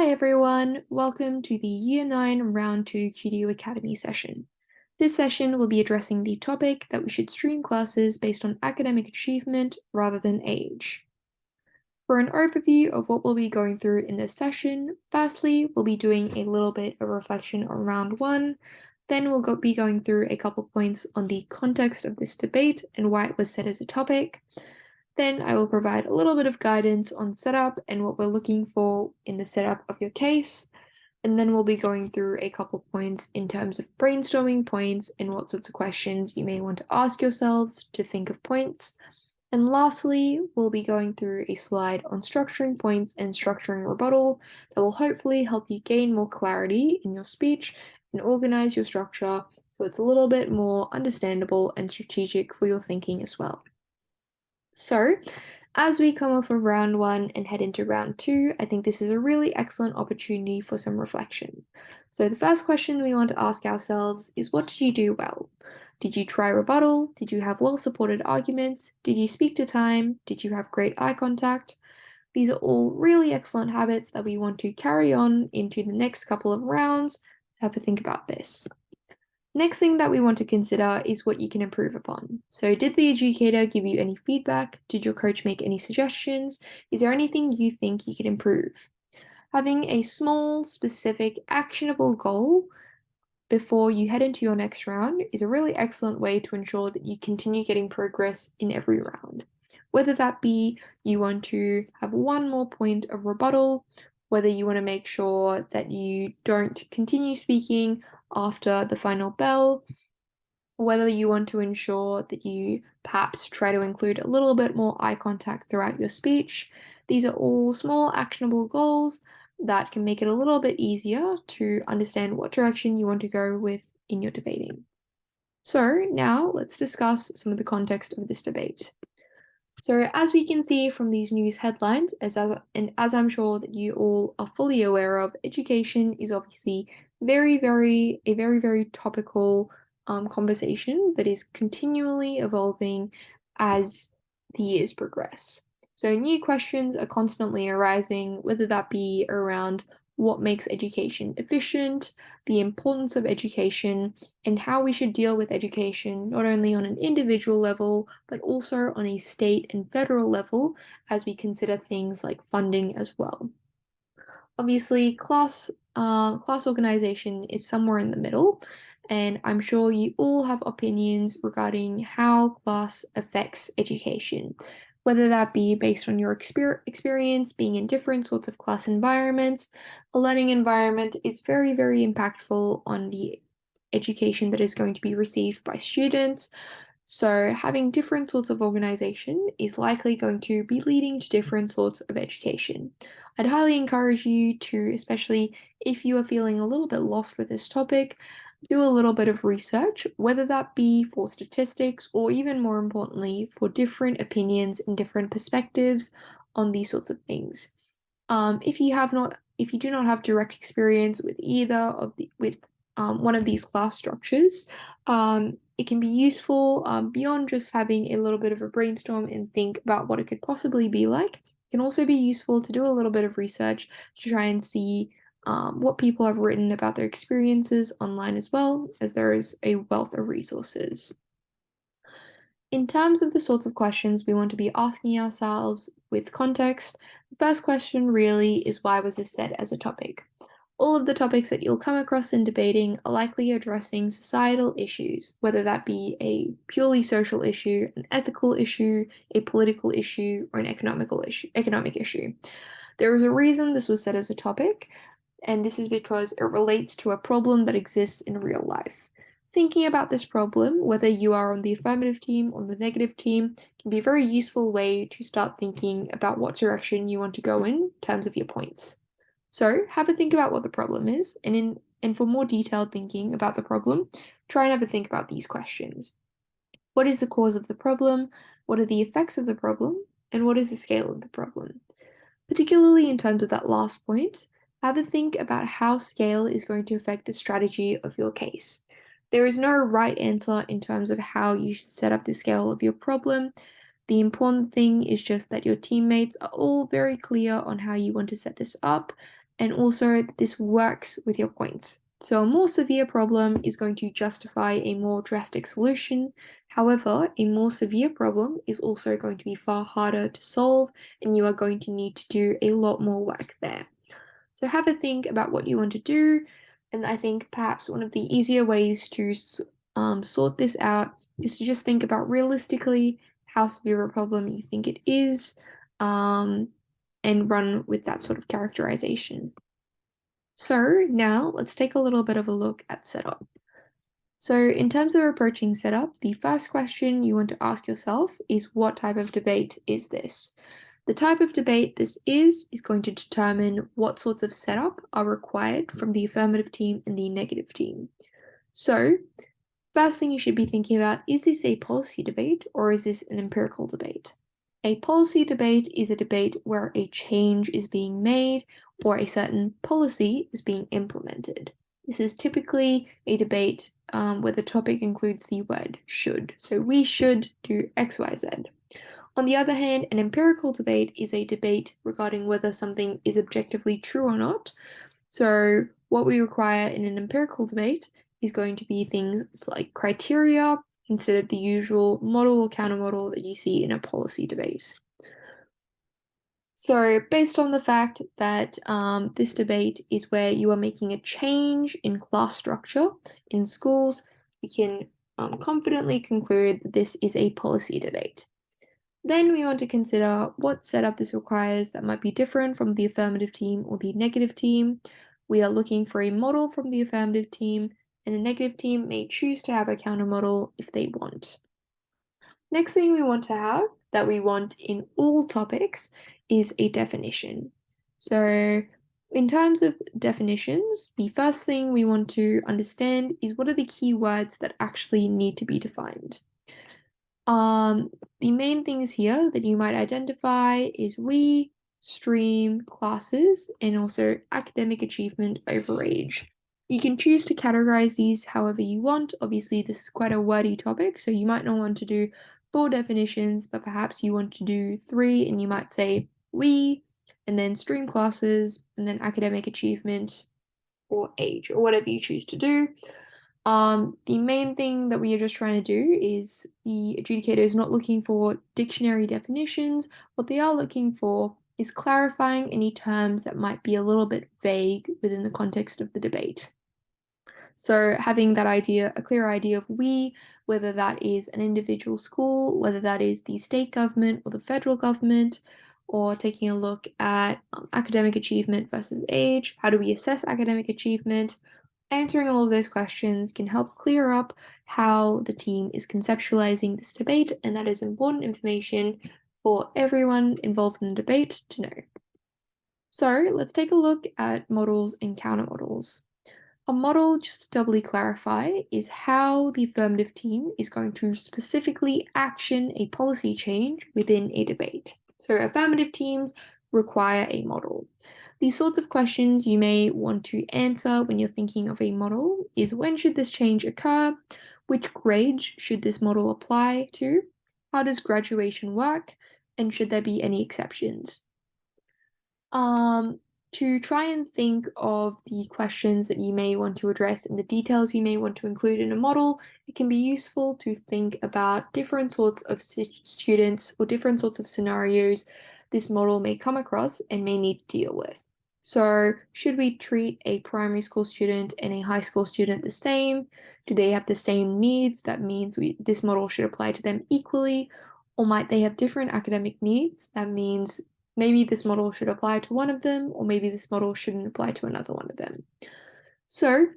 Hi everyone, welcome to the Year 9 Round 2 QDU Academy session. This session will be addressing the topic that we should stream classes based on academic achievement rather than age. For an overview of what we'll be going through in this session, firstly, we'll be doing a little bit of reflection on round 1, then we'll be going through a couple points on the context of this debate and why it was set as a topic. Then I will provide a little bit of guidance on setup and what we're looking for in the setup of your case. And then we'll be going through a couple points in terms of brainstorming points and what sorts of questions you may want to ask yourselves to think of points. And lastly, we'll be going through a slide on structuring points and structuring rebuttal that will hopefully help you gain more clarity in your speech and organize your structure so it's a little bit more understandable and strategic for your thinking as well. So, as we come off of round 1 and head into round 2, I think this is a really excellent opportunity for some reflection. So the first question we want to ask ourselves is, what did you do well? Did you try rebuttal? Did you have well-supported arguments? Did you speak to time? Did you have great eye contact? These are all really excellent habits that we want to carry on into the next couple of rounds. Have a think about this. Next thing that we want to consider is what you can improve upon. So did the educator give you any feedback? Did your coach make any suggestions? Is there anything you think you could improve? Having a small, specific, actionable goal before you head into your next round is a really excellent way to ensure that you continue getting progress in every round. Whether that be you want to have one more point of rebuttal, whether you want to make sure that you don't continue speaking after the final bell, whether you want to ensure that you perhaps try to include a little bit more eye contact throughout your speech. These are all small actionable goals that can make it a little bit easier to understand what direction you want to go with in your debating. So now let's discuss some of the context of this debate. So as we can see from these news headlines, as I'm sure that you all are fully aware of, education is obviously a very, very topical conversation that is continually evolving as the years progress. So new questions are constantly arising, whether that be around what makes education efficient, the importance of education, and how we should deal with education, not only on an individual level, but also on a state and federal level, as we consider things like funding as well. Obviously, class organization is somewhere in the middle, and I'm sure you all have opinions regarding how class affects education, whether that be based on your experience being in different sorts of class environments. A learning environment is very impactful on the education that is going to be received by students. So having different sorts of organization is likely going to be leading to different sorts of education. I'd highly encourage you to, especially if you are feeling a little bit lost with this topic, do a little bit of research, whether that be for statistics or even more importantly, for different opinions and different perspectives on these sorts of things. If you do not have direct experience with either of one of these class structures, it can be useful beyond just having a little bit of a brainstorm and think about what it could possibly be like. It can also be useful to do a little bit of research to try and see what people have written about their experiences online as well, as there is a wealth of resources. In terms of the sorts of questions we want to be asking ourselves with context, the first question really is, why was this set as a topic? All of the topics that you'll come across in debating are likely addressing societal issues, whether that be a purely social issue, an ethical issue, a political issue, or an economic issue. There is a reason this was set as a topic, and this is because it relates to a problem that exists in real life. Thinking about this problem, whether you are on the affirmative team or the negative team, can be a very useful way to start thinking about what direction you want to go in terms of your points. So have a think about what the problem is, and for more detailed thinking about the problem, try and have a think about these questions. What is the cause of the problem? What are the effects of the problem? And what is the scale of the problem? Particularly in terms of that last point, have a think about how scale is going to affect the strategy of your case. There is no right answer in terms of how you should set up the scale of your problem. The important thing is just that your teammates are all very clear on how you want to set this up, and also that this works with your points. So a more severe problem is going to justify a more drastic solution. However, a more severe problem is also going to be far harder to solve, and you are going to need to do a lot more work there. So have a think about what you want to do, and I think perhaps one of the easier ways to sort this out is to just think about realistically how severe a problem you think it is, and run with that sort of characterization. So now let's take a little bit of a look at setup. So in terms of approaching setup, the first question you want to ask yourself is what type of debate is this? The type of debate this is going to determine what sorts of setup are required from the affirmative team and the negative team. So first thing you should be thinking about, is this a policy debate or is this an empirical debate? A policy debate is a debate where a change is being made or a certain policy is being implemented. This is typically a debate where the topic includes the word should. So we should do X, Y, Z. On the other hand, an empirical debate is a debate regarding whether something is objectively true or not. So what we require in an empirical debate is going to be things like criteria instead of the usual model or countermodel that you see in a policy debate. So based on the fact that this debate is where you are making a change in class structure in schools, we can confidently conclude that this is a policy debate. Then we want to consider what setup this requires that might be different from the affirmative team or the negative team. We are looking for a model from the affirmative team, and a negative team may choose to have a countermodel if they want. Next thing we want to have, that we want in all topics, is a definition. So in terms of definitions, the first thing we want to understand is what are the key words that actually need to be defined. The main things here that you might identify is we, stream, classes, and also academic achievement over age. You can choose to categorize these however you want. Obviously, this is quite a wordy topic, so you might not want to do 4 definitions, but perhaps you want to do 3, and you might say we, and then stream classes, and then academic achievement, or age, or whatever you choose to do. The main thing that we are just trying to do is the adjudicator is not looking for dictionary definitions. What they are looking for is clarifying any terms that might be a little bit vague within the context of the debate. So having that idea, a clear idea of we, whether that is an individual school, whether that is the state government or the federal government, or taking a look at academic achievement versus age, how do we assess academic achievement? Answering all of those questions can help clear up how the team is conceptualizing this debate, and that is important information for everyone involved in the debate to know. So let's take a look at models and countermodels. A model, just to doubly clarify, is how the affirmative team is going to specifically action a policy change within a debate. So affirmative teams require a model. These sorts of questions you may want to answer when you're thinking of a model is when should this change occur? Which grade should this model apply to? How does graduation work? And should there be any exceptions? To try and think of the questions that you may want to address and the details you may want to include in a model, it can be useful to think about different sorts of students or different sorts of scenarios this model may come across and may need to deal with. So, should we treat a primary school student and a high school student the same? Do they have the same needs? That means this model should apply to them equally. Or might they have different academic needs? That means maybe this model should apply to one of them, or maybe this model shouldn't apply to another one of them. So,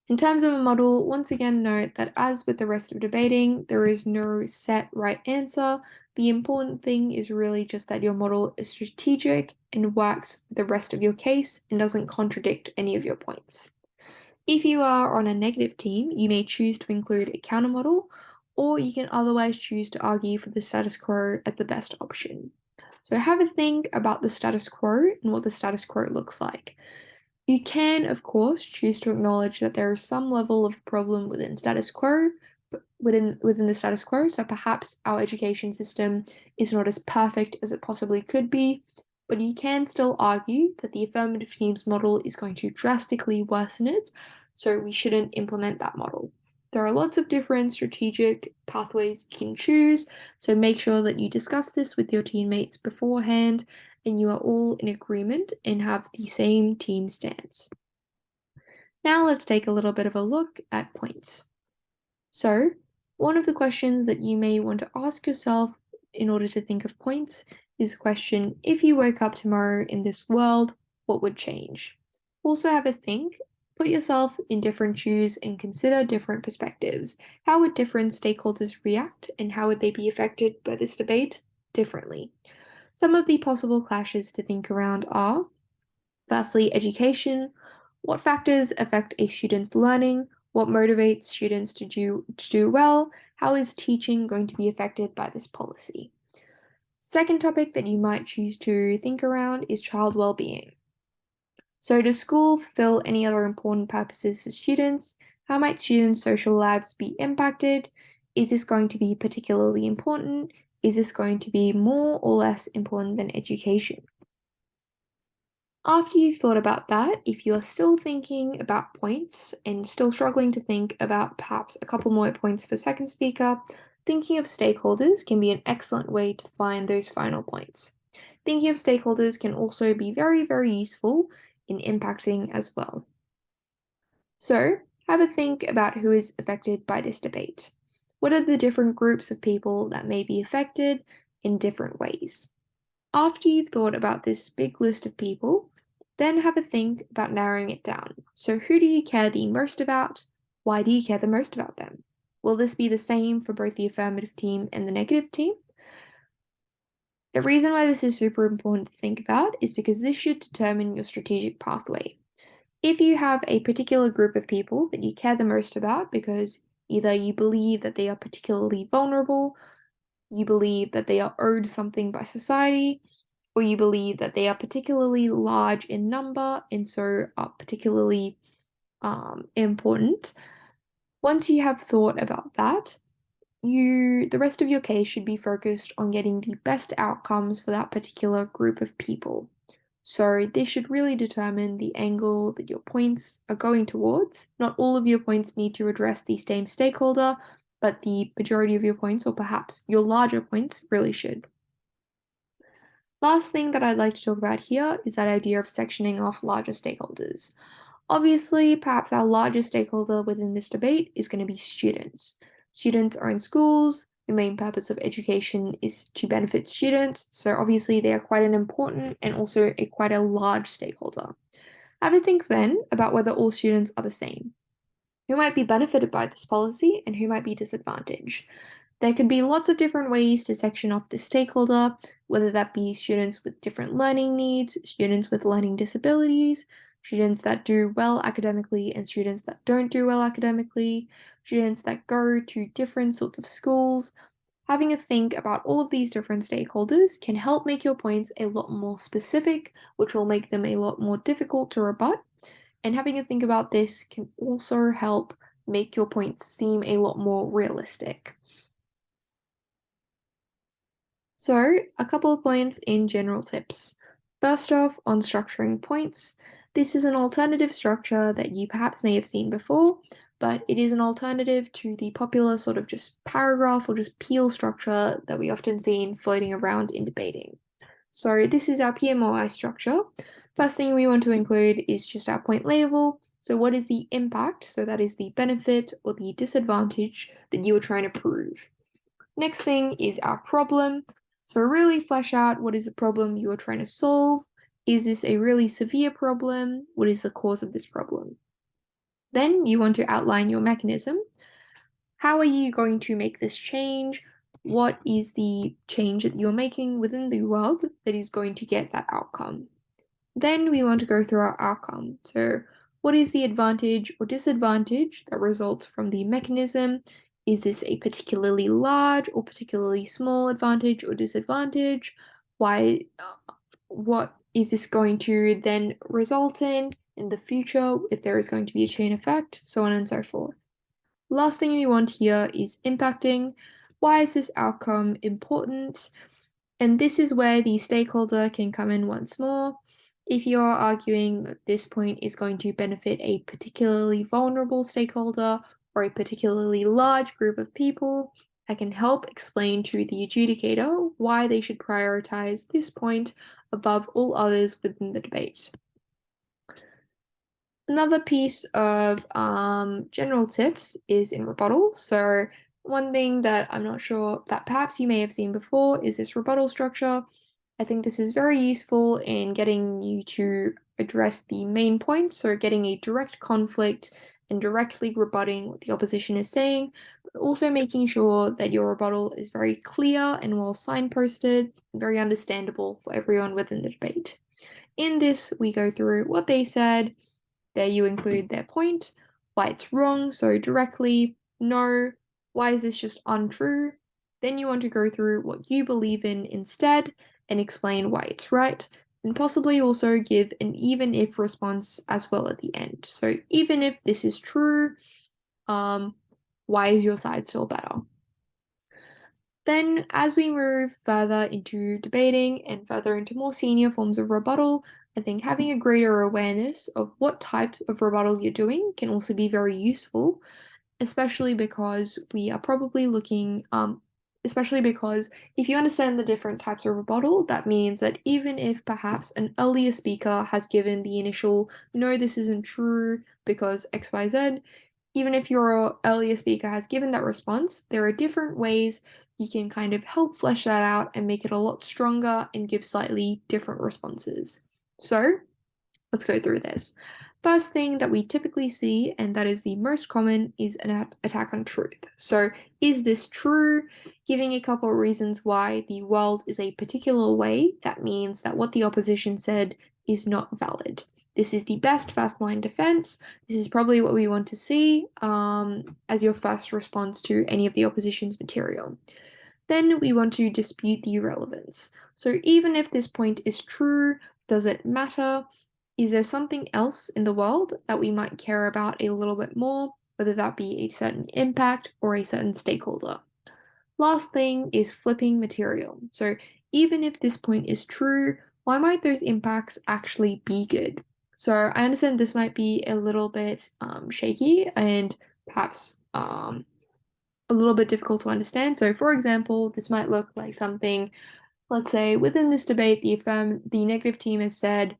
in terms of a model, once again note that as with the rest of debating, there is no set right answer. The important thing is really just that your model is strategic and works with the rest of your case and doesn't contradict any of your points. If you are on a negative team, you may choose to include a countermodel, or you can otherwise choose to argue for the status quo as the best option. So have a think about the status quo and what the status quo looks like. You can, of course, choose to acknowledge that there is some level of problem within status quo, but within the status quo, so perhaps our education system is not as perfect as it possibly could be, but you can still argue that the affirmative teams model is going to drastically worsen it, so we shouldn't implement that model. There are lots of different strategic pathways you can choose, so make sure that you discuss this with your teammates beforehand and you are all in agreement and have the same team stance. Now let's take a little bit of a look at points. So, one of the questions that you may want to ask yourself in order to think of points is the question, if you woke up tomorrow in this world, what would change? Also have a think, put yourself in different shoes and consider different perspectives. How would different stakeholders react and how would they be affected by this debate differently? Some of the possible clashes to think around are, firstly, education. What factors affect a student's learning? What motivates students to do well? How is teaching going to be affected by this policy? Second topic that you might choose to think around is child well-being. So does school fulfill any other important purposes for students? How might students' social lives be impacted? Is this going to be particularly important? Is this going to be more or less important than education? After you've thought about that, if you are still thinking about points and still struggling to think about perhaps a couple more points for second speaker, thinking of stakeholders can be an excellent way to find those final points. Thinking of stakeholders can also be very, very useful in impacting as well. So, have a think about who is affected by this debate. What are the different groups of people that may be affected in different ways? After you've thought about this big list of people, then have a think about narrowing it down. So, who do you care the most about? Why do you care the most about them? Will this be the same for both the affirmative team and the negative team? The reason why this is super important to think about is because this should determine your strategic pathway. If you have a particular group of people that you care the most about because either you believe that they are particularly vulnerable, you believe that they are owed something by society, or you believe that they are particularly large in number and so are particularly important. Once you have thought about that, the rest of your case should be focused on getting the best outcomes for that particular group of people. So this should really determine the angle that your points are going towards. Not all of your points need to address the same stakeholder, but the majority of your points, or perhaps your larger points, really should. Last thing that I'd like to talk about here is that idea of sectioning off larger stakeholders. Obviously, perhaps our largest stakeholder within this debate is going to be students. Students are in schools. The main purpose of education is to benefit students, so obviously they are quite an important and also quite a large stakeholder. Have a think then about whether all students are the same. Who might be benefited by this policy and who might be disadvantaged? There could be lots of different ways to section off the stakeholder, whether that be students with different learning needs, students with learning disabilities, students that do well academically and students that don't do well academically, students that go to different sorts of schools. Having a think about all of these different stakeholders can help make your points a lot more specific, which will make them a lot more difficult to rebut. And having a think about this can also help make your points seem a lot more realistic. So, a couple of points in general tips. First off, on structuring points, this is an alternative structure that you perhaps may have seen before, but it is an alternative to the popular sort of just paragraph or just peel structure that we often see floating around in debating. So this is our PMOI structure. First thing we want to include is just our point label. So what is the impact? So that is the benefit or the disadvantage that you are trying to prove. Next thing is our problem. So really flesh out what is the problem you are trying to solve. Is this a really severe problem? What is the cause of this problem? Then you want to outline your mechanism. How are you going to make this change? What is the change that you're making within the world that is going to get that outcome? Then we want to go through our outcome. So what is the advantage or disadvantage that results from the mechanism? Is this a particularly large or particularly small advantage or disadvantage? What is this going to then result in the future if there is going to be a chain effect, so on and so forth. Last thing we want here is impacting. Why is this outcome important? And this is where the stakeholder can come in once more. If you're arguing that this point is going to benefit a particularly vulnerable stakeholder or a particularly large group of people, I can help explain to the adjudicator why they should prioritize this point above all others within the debate. Another piece of general tips is in rebuttal. So one thing that I'm not sure that perhaps you may have seen before is this rebuttal structure. I think this is very useful in getting you to address the main points, so getting a direct conflict and directly rebutting what the opposition is saying, but also making sure that your rebuttal is very clear and well signposted, and very understandable for everyone within the debate. In this, we go through what they said. There you include their point, why it's wrong, so directly, no, why is this just untrue? Then you want to go through what you believe in instead and explain why it's right, and possibly also give an even if response as well at the end. So even if this is true, why is your side still better? Then, as we move further into debating and further into more senior forms of rebuttal, I think having a greater awareness of what type of rebuttal you're doing can also be very useful, especially because we are probably looking, especially because if you understand the different types of rebuttal, that means that even if perhaps an earlier speaker has given the initial, no, this isn't true because XYZ, even if your earlier speaker has given that response, there are different ways you can kind of help flesh that out and make it a lot stronger and give slightly different responses. So let's go through this. First thing that we typically see, and that is the most common, is an attack on truth. So is this true? Giving a couple of reasons why the world is a particular way, that means that what the opposition said is not valid. This is the best fast line defense. This is probably what we want to see as your first response to any of the opposition's material. Then we want to dispute the irrelevance. So even if this point is true, does it matter? Is there something else in the world that we might care about a little bit more, whether that be a certain impact or a certain stakeholder? Last thing is flipping material. So even if this point is true, why might those impacts actually be good? So I understand this might be a little bit shaky and perhaps a little bit difficult to understand. So for example, this might look like something, let's say within this debate, the negative team has said,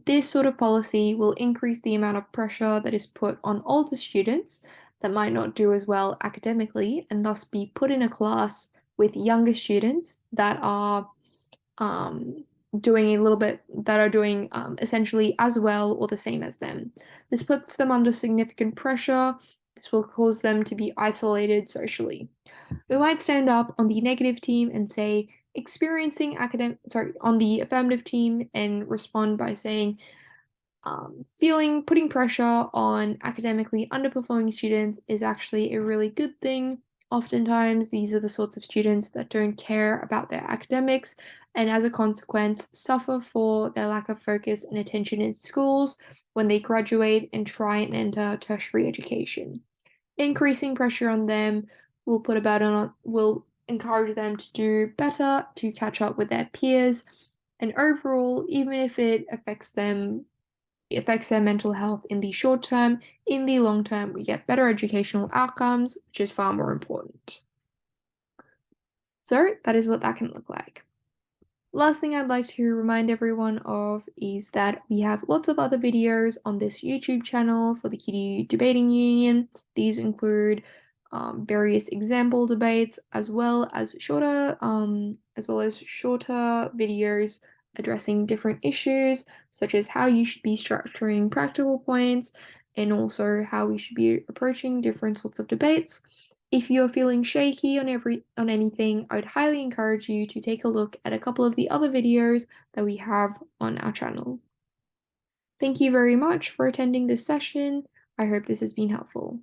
this sort of policy will increase the amount of pressure that is put on older students that might not do as well academically and thus be put in a class with younger students that are doing a little bit, that are doing essentially as well or the same as them. This puts them under significant pressure. This will cause them to be isolated socially. We might stand up on the negative team and say, on the affirmative team and respond by saying, putting pressure on academically underperforming students is actually a really good thing. Oftentimes, these are the sorts of students that don't care about their academics and, as a consequence, suffer for their lack of focus and attention in schools when they graduate and try and enter tertiary education. Increasing pressure on them will encourage them to do better, to catch up with their peers, and overall, even if it affects their mental health in the short term, in the long term, we get better educational outcomes, which is far more important. So that is what that can look like. Last thing I'd like to remind everyone of is that we have lots of other videos on this YouTube channel for the QDU Debating Union. These include various example debates as well as shorter videos addressing different issues such as how you should be structuring practical points and also how we should be approaching different sorts of debates. If you're feeling shaky on anything, I would highly encourage you to take a look at a couple of the other videos that we have on our channel. Thank you very much for attending this session. I hope this has been helpful.